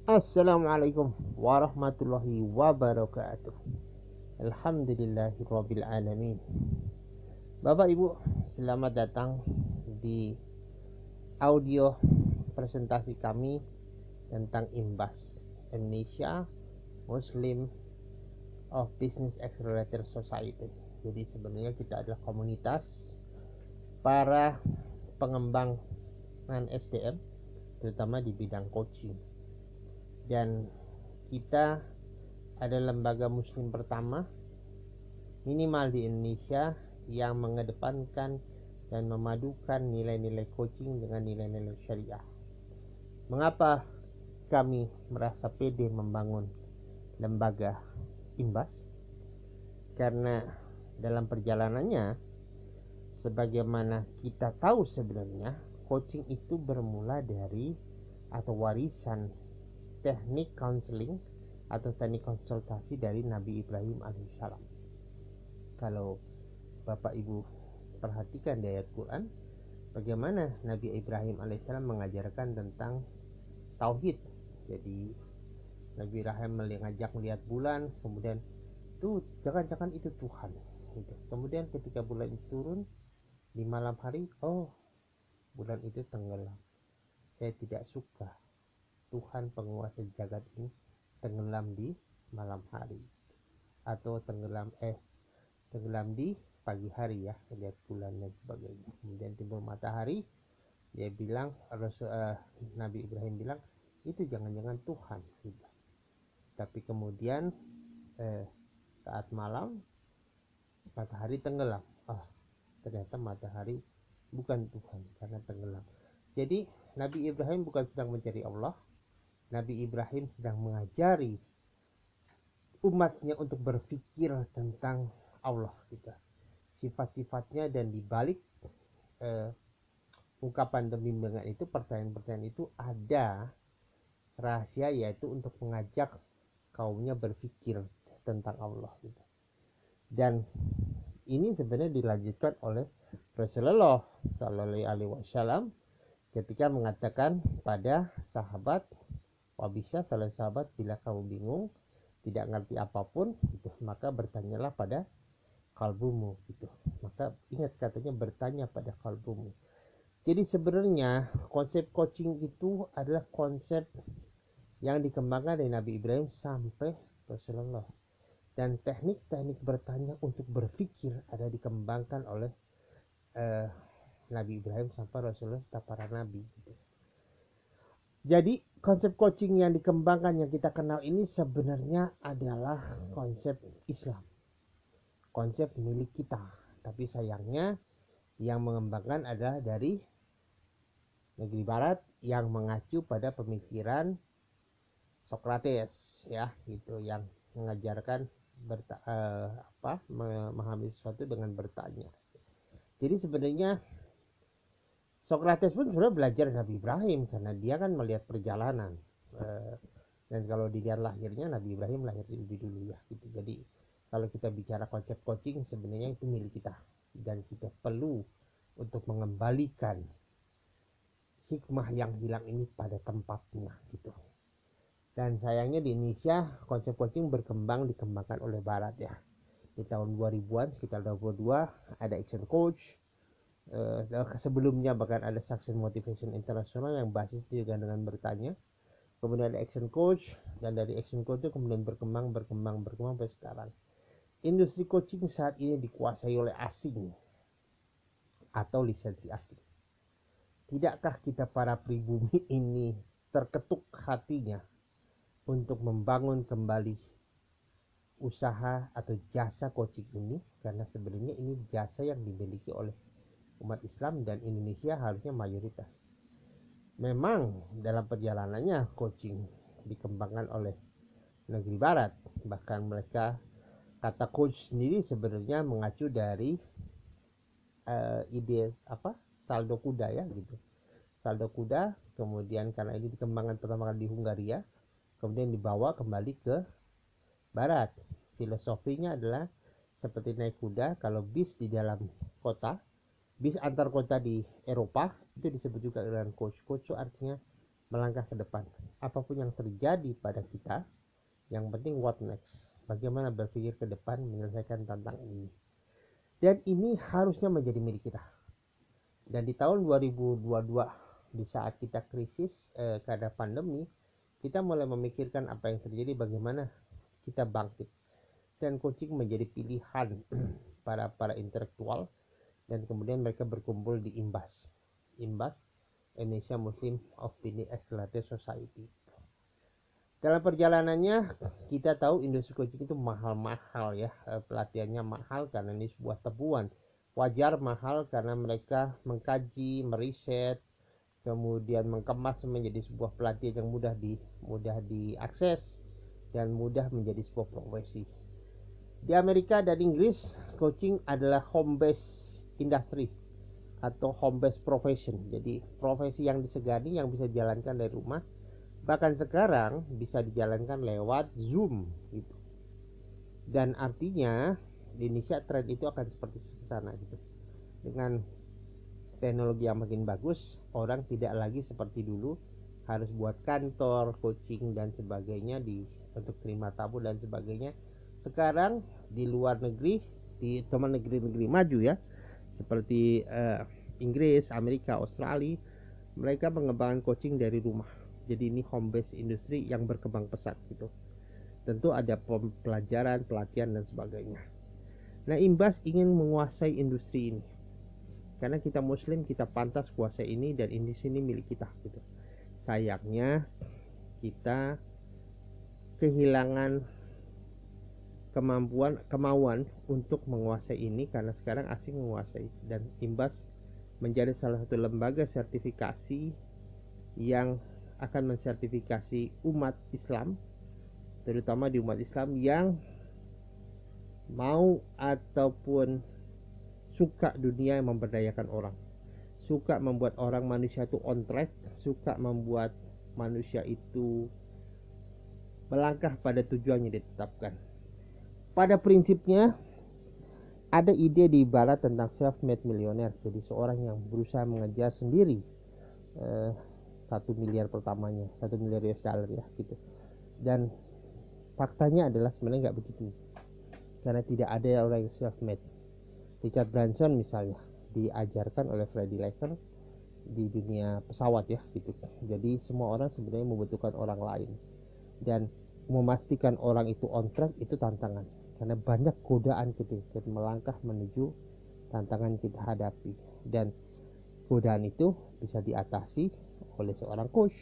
Assalamualaikum warahmatullahi wabarakatuh. Alhamdulillahirabbil alamin. Bapak Ibu, selamat datang di audio presentasi kami tentang IMBAS, Indonesia Muslim of Business Accelerator Society. Jadi sebenarnya kita adalah komunitas para pengembangan SDM, terutama di bidang coaching. Dan kita adalah lembaga muslim pertama minimal di Indonesia yang mengedepankan dan memadukan nilai-nilai coaching dengan nilai-nilai syariah. Mengapa kami merasa pede membangun lembaga IMBAS? Karena dalam perjalanannya, sebagaimana kita tahu sebenarnya, coaching itu bermula dari atau warisan teknik counseling atau teknik konsultasi dari Nabi Ibrahim alaihissalam. Kalau Bapak Ibu perhatikan di ayat Quran, bagaimana Nabi Ibrahim alaihissalam mengajarkan tentang tauhid. Jadi Nabi Ibrahim mengajak melihat bulan, kemudian tuh jangan-jangan itu Tuhan. Gitu. Kemudian ketika bulan itu turun di malam hari, oh bulan itu tenggelam. Saya tidak suka Tuhan penguasa jagat ini tenggelam di malam hari atau tenggelam di pagi hari ya, lihat bulan dan sebagainya. Kemudian timbul matahari, dia bilang Nabi Ibrahim bilang itu jangan-jangan Tuhan gitu. Tapi kemudian saat malam matahari tenggelam, ternyata matahari bukan Tuhan karena tenggelam. Jadi Nabi Ibrahim bukan sedang mencari Allah, Nabi Ibrahim sedang mengajari umatnya untuk berpikir tentang Allah gitu, sifat-sifatnya, dan dibalik ungkapan dan bimbingan itu, pertanyaan-pertanyaan itu ada rahasia, yaitu untuk mengajak kaumnya berpikir tentang Allah gitu. Dan ini sebenarnya dilanjutkan oleh Rasulullah Shallallahu Alaihi Wasallam ketika mengatakan pada sahabat, wabisa salah sahabat, bila kamu bingung tidak ngerti apapun gitu, maka bertanyalah pada kalbumu gitu. Maka ingat katanya, bertanya pada kalbumu. Jadi sebenarnya konsep coaching itu adalah konsep yang dikembangkan dari Nabi Ibrahim sampai Rasulullah. Dan teknik-teknik bertanya untuk berpikir ada dikembangkan oleh Nabi Ibrahim sampai Rasulullah serta para nabi gitu. Jadi konsep coaching yang dikembangkan yang kita kenal ini sebenarnya adalah konsep Islam, konsep milik kita. Tapi sayangnya yang mengembangkan adalah dari negeri barat yang mengacu pada pemikiran Socrates ya gitu, yang mengajarkan memahami sesuatu dengan bertanya. Jadi sebenarnya Socrates pun sebenarnya belajar Nabi Ibrahim karena dia kan melihat perjalanan. Dan kalau dilihat lahirnya, Nabi Ibrahim lahir lebih dulu ya gitu. Jadi kalau kita bicara konsep coaching, sebenarnya itu milik kita dan kita perlu untuk mengembalikan hikmah yang hilang ini pada tempatnya gitu. Dan sayangnya di Indonesia konsep coaching dikembangkan oleh barat ya. Di tahun 2000-an, sekitar 22, ada action coach. Sebelumnya bahkan ada Success Motivation International yang basis juga dengan bertanya. Kemudian ada action coach, dan dari action coach itu kemudian berkembang sampai sekarang. Industri coaching saat ini dikuasai oleh asing atau lisensi asing. Tidakkah kita para pribumi ini terketuk hatinya untuk membangun kembali usaha atau jasa coaching ini? Karena sebenarnya ini jasa yang dimiliki oleh umat Islam dan Indonesia harusnya mayoritas. Memang dalam perjalanannya coaching dikembangkan oleh negeri barat, bahkan mereka, kata coach sendiri sebenarnya mengacu dari ide saldo kuda ya gitu. Saldo kuda, kemudian karena ini dikembangkan pertama kali di Hungaria, kemudian dibawa kembali ke barat. Filosofinya adalah seperti naik kuda. Kalau bis di dalam kota, bis antar kota di Eropa itu disebut juga dengan coach. Coach itu artinya melangkah ke depan. Apapun yang terjadi pada kita, yang penting what next, bagaimana berpikir ke depan menyelesaikan tantangan ini. Dan ini harusnya menjadi milik kita. Dan di tahun 2022, di saat kita krisis karena pandemi, kita mulai memikirkan apa yang terjadi, bagaimana kita bangkit. Dan coaching menjadi pilihan para intelektual, dan kemudian mereka berkumpul di IMBAS, Indonesia Muslim Opinion Accelerator Society. Dalam perjalanannya kita tahu industri coaching itu mahal-mahal ya, pelatihannya mahal karena ini sebuah tebuan. Wajar mahal karena mereka mengkaji, meriset, kemudian mengemas menjadi sebuah pelatihan yang mudah diakses dan mudah menjadi sebuah profesi. Di Amerika dan Inggris, coaching adalah home base industry atau home base profession. Jadi profesi yang disegani yang bisa dijalankan dari rumah, bahkan sekarang bisa dijalankan lewat Zoom gitu. Dan artinya di Indonesia tren itu akan seperti ke sana gitu. Dengan teknologi yang makin bagus, orang tidak lagi seperti dulu harus buat kantor, coaching dan sebagainya untuk terima tamu dan sebagainya. Sekarang di luar negeri, di teman negeri-negeri maju ya, seperti Inggris, Amerika, Australia, mereka mengembangkan coaching dari rumah. Jadi ini home base industri yang berkembang pesat gitu. Tentu ada pelajaran, pelatihan dan sebagainya. Nah, IMBAS ingin menguasai industri ini. Karena kita muslim, kita pantas kuasai ini dan industri ini milik kita gitu. Sayangnya kita kehilangan kemauan untuk menguasai ini karena sekarang asing menguasai, dan IMBAS menjadi salah satu lembaga sertifikasi yang akan mensertifikasi umat Islam, terutama di umat Islam yang mau ataupun suka dunia yang memberdayakan orang, suka membuat orang manusia itu on track, suka membuat manusia itu melangkah pada tujuan yang ditetapkan. Pada prinsipnya ada ide di barat tentang self-made millionaire, jadi seorang yang berusaha mengejar sendiri 1 miliar pertamanya, 1 miliar US dollar ya gitu. Dan faktanya adalah sebenarnya nggak begitu, karena tidak ada orang yang self-made. Richard Branson misalnya diajarkan oleh Freddy Leiser di dunia pesawat ya gitu. Jadi semua orang sebenarnya membutuhkan orang lain, dan memastikan orang itu on track itu tantangan, karena banyak godaan ketika melangkah menuju tantangan kita hadapi, dan godaan itu bisa diatasi oleh seorang coach.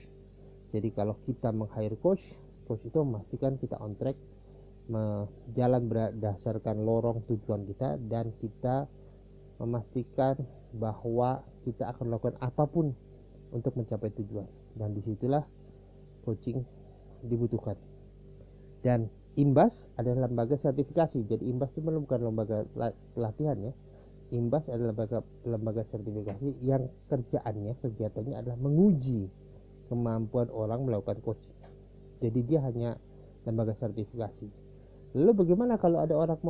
Jadi kalau kita meng-hire coach itu memastikan kita on track, jalan berdasarkan lorong tujuan kita, dan kita memastikan bahwa kita akan melakukan apapun untuk mencapai tujuan. Dan disitulah coaching dibutuhkan. Dan IMBAS adalah lembaga sertifikasi. Jadi IMBAS itu bukan lembaga pelatihan ya. IMBAS adalah lembaga sertifikasi yang kegiatannya adalah menguji kemampuan orang melakukan coaching. Jadi dia hanya lembaga sertifikasi. Lalu bagaimana kalau ada orang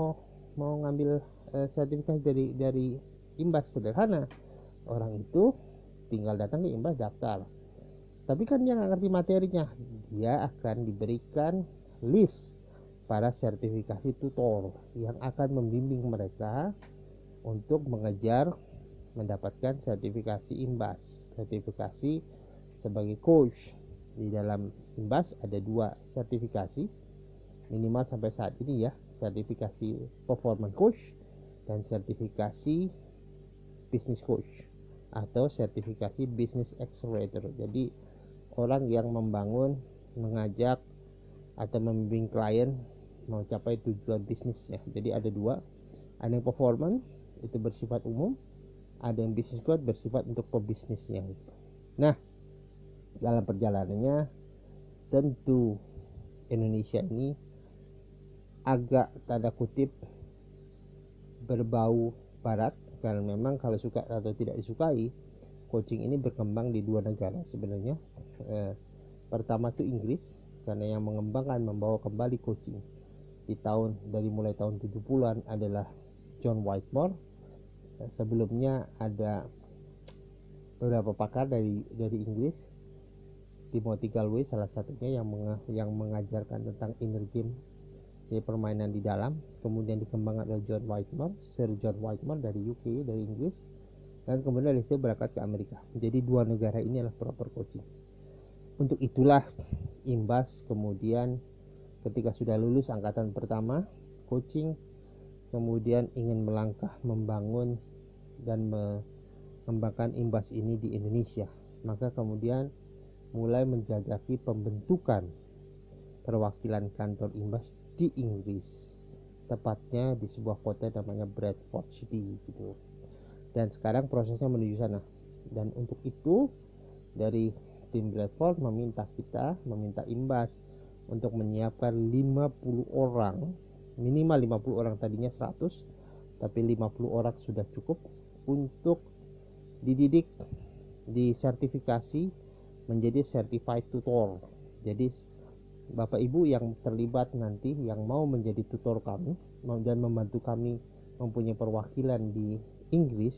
mau ngambil sertifikasi dari IMBAS? Sederhana, orang itu tinggal datang ke IMBAS, daftar. Tapi kan dia nggak ngerti materinya, dia akan diberikan list para sertifikasi tutor yang akan membimbing mereka untuk mengejar mendapatkan sertifikasi IMBAS, sertifikasi sebagai coach. Di dalam IMBAS ada 2 sertifikasi minimal sampai saat ini ya, sertifikasi performance coach dan sertifikasi business coach atau sertifikasi business accelerator. Jadi orang yang mengajak atau membimbing klien mencapai tujuan bisnisnya. Jadi ada 2, ada yang performance itu bersifat umum, ada yang business coach bersifat untuk pebisnisnya. Nah, dalam perjalanannya tentu Indonesia ini agak tanda kutip berbau barat, karena memang kalau suka atau tidak disukai, coaching ini berkembang di 2 negara sebenarnya. Pertama itu Inggris, karena yang mengembangkan membawa kembali coaching dari mulai tahun 70-an adalah John Whitmore. Sebelumnya ada beberapa pakar dari Inggris, Timothy Galway salah satunya yang mengajarkan tentang inner game, jadi permainan di dalam. Kemudian dikembangkan oleh Sir John Whitmore dari UK, dari Inggris, dan kemudian dari situ berangkat ke Amerika. Jadi dua negara ini adalah proper coaching. Untuk itulah Imbas kemudian ketika sudah lulus angkatan pertama coaching, kemudian ingin melangkah membangun dan mengembangkan Imbas ini di Indonesia. Maka kemudian mulai menjajaki pembentukan perwakilan kantor Imbas di Inggris, tepatnya di sebuah kota namanya Bradford City gitu. Dan sekarang prosesnya menuju sana. Dan untuk itu dari tim Bradford meminta Imbas untuk menyiapkan 50 orang, minimal 50 orang, tadinya 100, tapi 50 orang sudah cukup untuk dididik, disertifikasi menjadi certified tutor. Jadi Bapak Ibu yang terlibat nanti yang mau menjadi tutor kami dan membantu kami mempunyai perwakilan di Inggris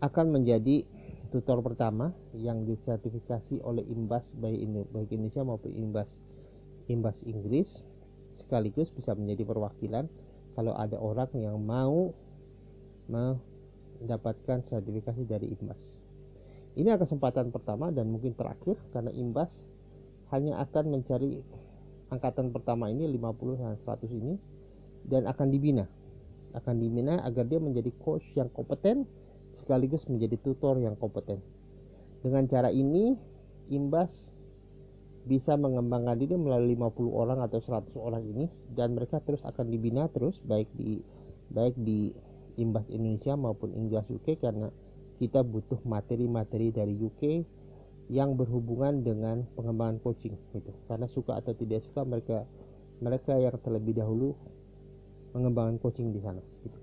akan menjadi tutor pertama yang disertifikasi oleh Imbas, baik Indonesia maupun Imbas Inggris, sekaligus bisa menjadi perwakilan kalau ada orang yang mau mendapatkan sertifikasi dari Imbas. Ini adalah kesempatan pertama dan mungkin terakhir, karena Imbas hanya akan mencari angkatan pertama ini 50 dan 100 ini, dan akan dibina agar dia menjadi coach yang kompeten sekaligus menjadi tutor yang kompeten. Dengan cara ini Imbas bisa mengembangkan diri melalui 50 orang atau 100 orang ini, dan mereka terus akan dibina terus baik di Imbas Indonesia maupun Imbas UK, karena kita butuh materi-materi dari UK yang berhubungan dengan pengembangan coaching gitu. Karena suka atau tidak suka mereka yang terlebih dahulu mengembangkan coaching di sana gitu.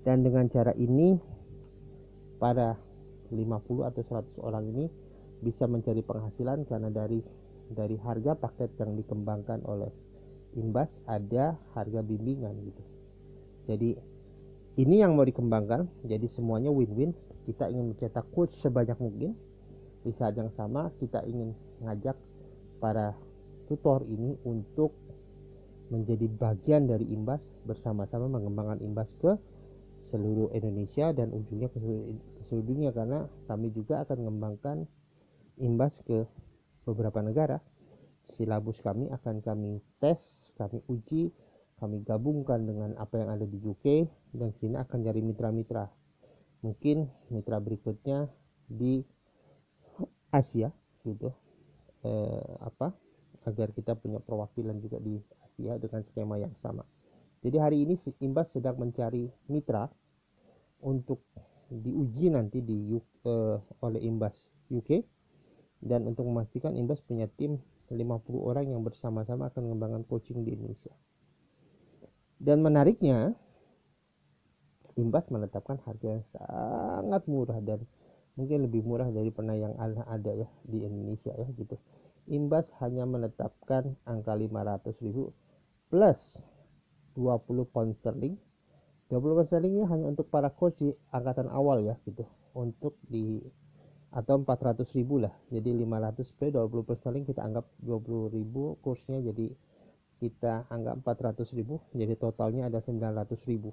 Dan dengan cara ini para 50 atau 100 orang ini bisa mencari penghasilan, karena dari harga paket yang dikembangkan oleh Imbas ada harga bimbingan gitu. Jadi ini yang mau dikembangkan, jadi semuanya win-win. Kita ingin mencetak coach sebanyak mungkin. Di saat yang sama kita ingin mengajak para tutor ini untuk menjadi bagian dari Imbas, bersama-sama mengembangkan Imbas ke seluruh Indonesia dan ujungnya ke seluruh dunia, karena kami juga akan mengembangkan Imbas ke beberapa negara. Silabus kami akan kami tes, kami uji, kami gabungkan dengan apa yang ada di UK, dan kita akan cari mitra-mitra. Mungkin mitra berikutnya di Asia gitu, agar kita punya perwakilan juga di Asia dengan skema yang sama. Jadi hari ini Imbas sedang mencari mitra untuk diuji nanti oleh Imbas UK, dan untuk memastikan Imbas punya tim 50 orang yang bersama-sama akan mengembangkan coaching di Indonesia. Dan menariknya Imbas menetapkan harga yang sangat murah, dan mungkin lebih murah dari pernah yang ada ya di Indonesia ya gitu. Imbas hanya menetapkan angka 500.000 plus 20 pound sterling. 20 pound sterling ini hanya untuk para coach di angkatan awal ya gitu. Untuk di atau 400.000 lah. Jadi 500 per 20 pound sterling kita anggap 20.000 kursnya, jadi kita anggap 400.000, jadi totalnya ada 900.000.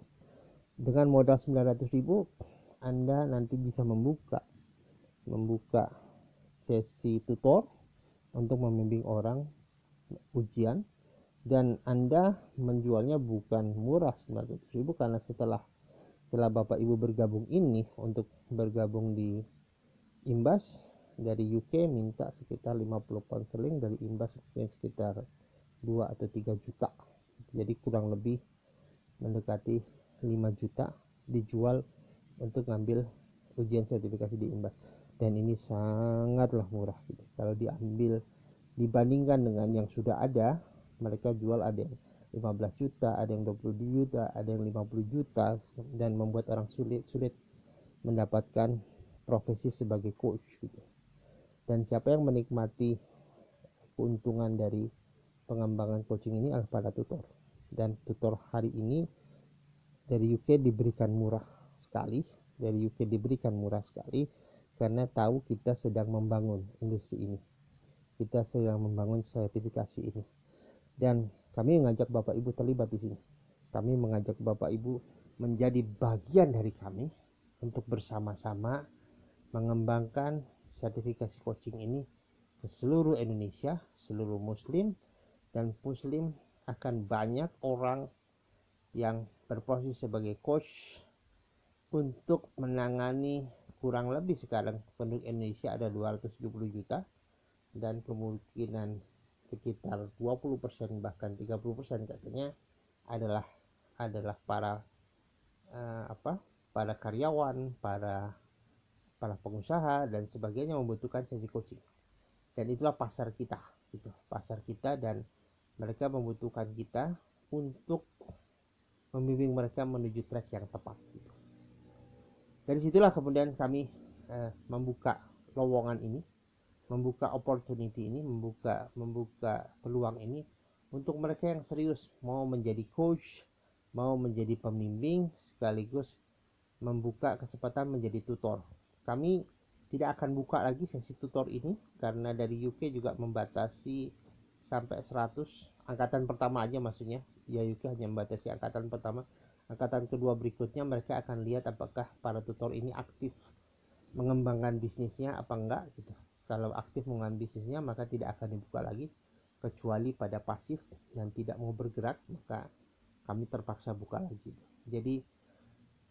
Dengan modal 900.000 Anda nanti bisa membuka sesi tutor untuk membimbing orang ujian, dan Anda menjualnya bukan murah 900.000, karena setelah Bapak Ibu bergabung untuk bergabung di Imbas, dari UK minta sekitar 50 pound sterling, dari Imbas mungkin sekitar 2 atau 3 juta, jadi kurang lebih mendekati 5 juta dijual untuk ngambil ujian sertifikasi di Imbas. Dan ini sangatlah murah gitu. Kalau dibandingkan dengan yang sudah ada, mereka jual ada yang 15 juta, ada yang 20 juta, ada yang 50 juta, dan membuat orang sulit mendapatkan profesi sebagai coach gitu. Dan siapa yang menikmati keuntungan dari pengembangan coaching ini adalah para tutor. Dan tutor hari ini dari UK diberikan murah sekali, karena tahu kita sedang membangun industri ini. kita sedang membangun sertifikasi ini. Dan kami mengajak Bapak Ibu terlibat di sini. Kami mengajak Bapak Ibu menjadi bagian dari kami untuk bersama-sama mengembangkan sertifikasi coaching ini ke seluruh Indonesia, seluruh muslim, dan muslim akan banyak orang yang berprofesi sebagai coach untuk menangani kurang lebih sekarang penduduk Indonesia ada 270 juta dan kemungkinan sekitar 20% bahkan 30% katanya adalah para para karyawan, para pengusaha dan sebagainya membutuhkan sesi coaching. Dan itulah pasar kita, gitu. Pasar kita, dan mereka membutuhkan kita untuk membimbing mereka menuju track yang tepat, gitu. Dari situlah kemudian kami membuka lowongan ini, membuka opportunity ini, membuka peluang ini untuk mereka yang serius mau menjadi coach, mau menjadi pembimbing, sekaligus membuka kesempatan menjadi tutor. Kami tidak akan buka lagi sesi tutor ini karena dari UK juga membatasi sampai 100 angkatan pertama aja, maksudnya ya UK hanya membatasi angkatan pertama. Angkatan kedua berikutnya mereka akan lihat apakah para tutor ini aktif mengembangkan bisnisnya apa enggak, gitu. Kalau aktif mengembangkan bisnisnya maka tidak akan dibuka lagi, kecuali pada pasif dan tidak mau bergerak maka kami terpaksa buka lagi. Jadi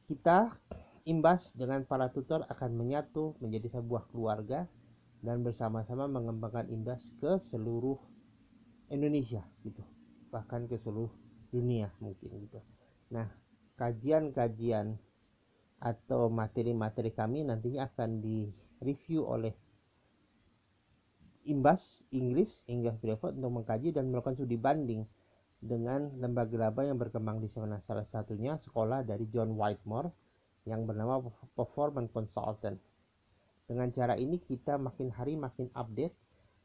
kita Imbas dengan para tutor akan menyatu menjadi sebuah keluarga dan bersama-sama mengembangkan Imbas ke seluruh Indonesia, gitu, bahkan ke seluruh dunia mungkin, gitu. Nah, kajian-kajian atau materi-materi kami nantinya akan direview oleh Imbas English Brevet untuk mengkaji dan melakukan studi banding dengan lembaga-lembaga yang berkembang di sana. Salah satunya sekolah dari John Whitmore yang bernama Performance Consultant. Dengan cara ini kita makin hari makin update,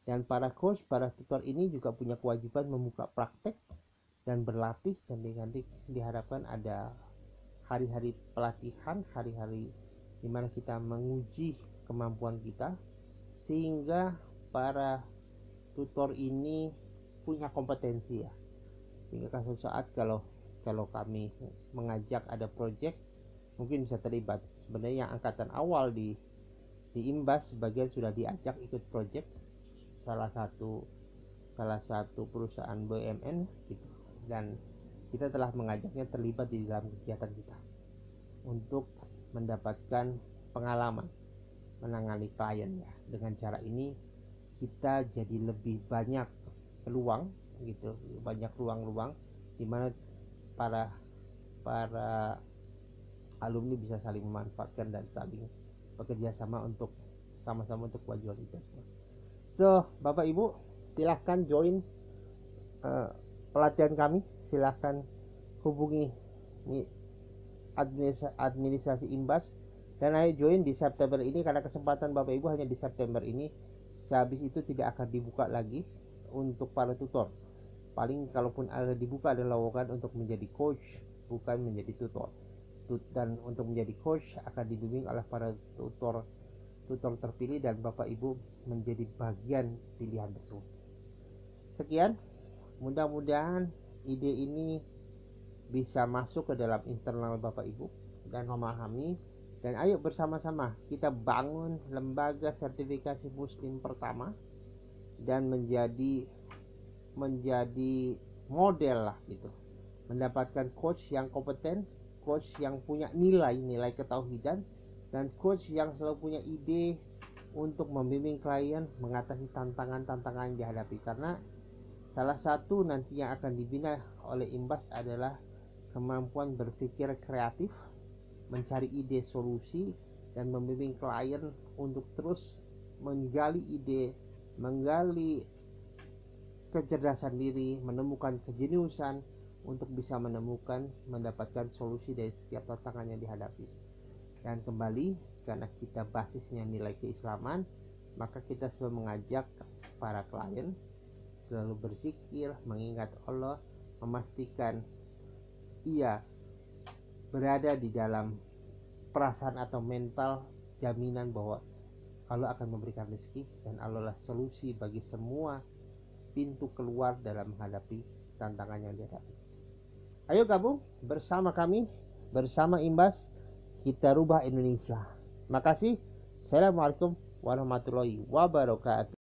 dan para coach, para tutor ini juga punya kewajiban membuka praktek dan berlatih, dan diharapkan ada hari-hari pelatihan, hari-hari di mana kita menguji kemampuan kita sehingga para tutor ini punya kompetensi, ya. Sehingga suatu saat kalau kami mengajak ada project mungkin bisa terlibat. Sebenarnya yang angkatan awal di Imbas sebagian sudah diajak ikut project salah satu perusahaan BUMN, gitu. Dan kita telah mengajaknya terlibat di dalam kegiatan kita untuk mendapatkan pengalaman menangani klien, ya. Dengan cara ini kita jadi lebih banyak peluang, gitu, banyak ruang-ruang di mana para alumni bisa saling memanfaatkan dan saling bekerja sama untuk sama-sama untuk kemajuan kita semua. So, Bapak Ibu, silahkan join pelatihan kami, silahkan hubungi administrasi Imbas dan ayo join di September ini, karena kesempatan Bapak Ibu hanya di September ini. Sehabis itu tidak akan dibuka lagi untuk para tutor. Paling kalaupun ada dibuka adalah lowongan untuk menjadi coach, bukan menjadi tutor. Dan untuk menjadi coach akan dibimbing oleh para tutor terpilih dan Bapak Ibu menjadi bagian pilihan tersebut. Sekian, mudah-mudahan ide ini bisa masuk ke dalam internal Bapak Ibu dan memahami, dan ayo bersama-sama kita bangun lembaga sertifikasi muslim pertama dan menjadi model lah, gitu. Mendapatkan coach yang kompeten, coach yang punya nilai ketauhidan, dan coach yang selalu punya ide untuk membimbing klien mengatasi tantangan-tantangan yang dihadapi. Karena salah satu nanti yang akan dibina oleh Imbas adalah kemampuan berpikir kreatif, mencari ide solusi, dan membimbing klien untuk terus menggali ide, menggali kecerdasan diri, menemukan kejeniusan untuk bisa mendapatkan solusi dari setiap tantangan yang dihadapi. Dan kembali, karena kita basisnya nilai keislaman, maka kita selalu mengajak para klien selalu berzikir, mengingat Allah, memastikan ia berada di dalam perasaan atau mental jaminan bahwa Allah akan memberikan rezeki, dan Allah lah solusi bagi semua pintu keluar dalam menghadapi tantangan yang dihadapi. Ayo gabung bersama kami, bersama Imbas, kita rubah Indonesia. Makasih. Assalamualaikum warahmatullahi wabarakatuh.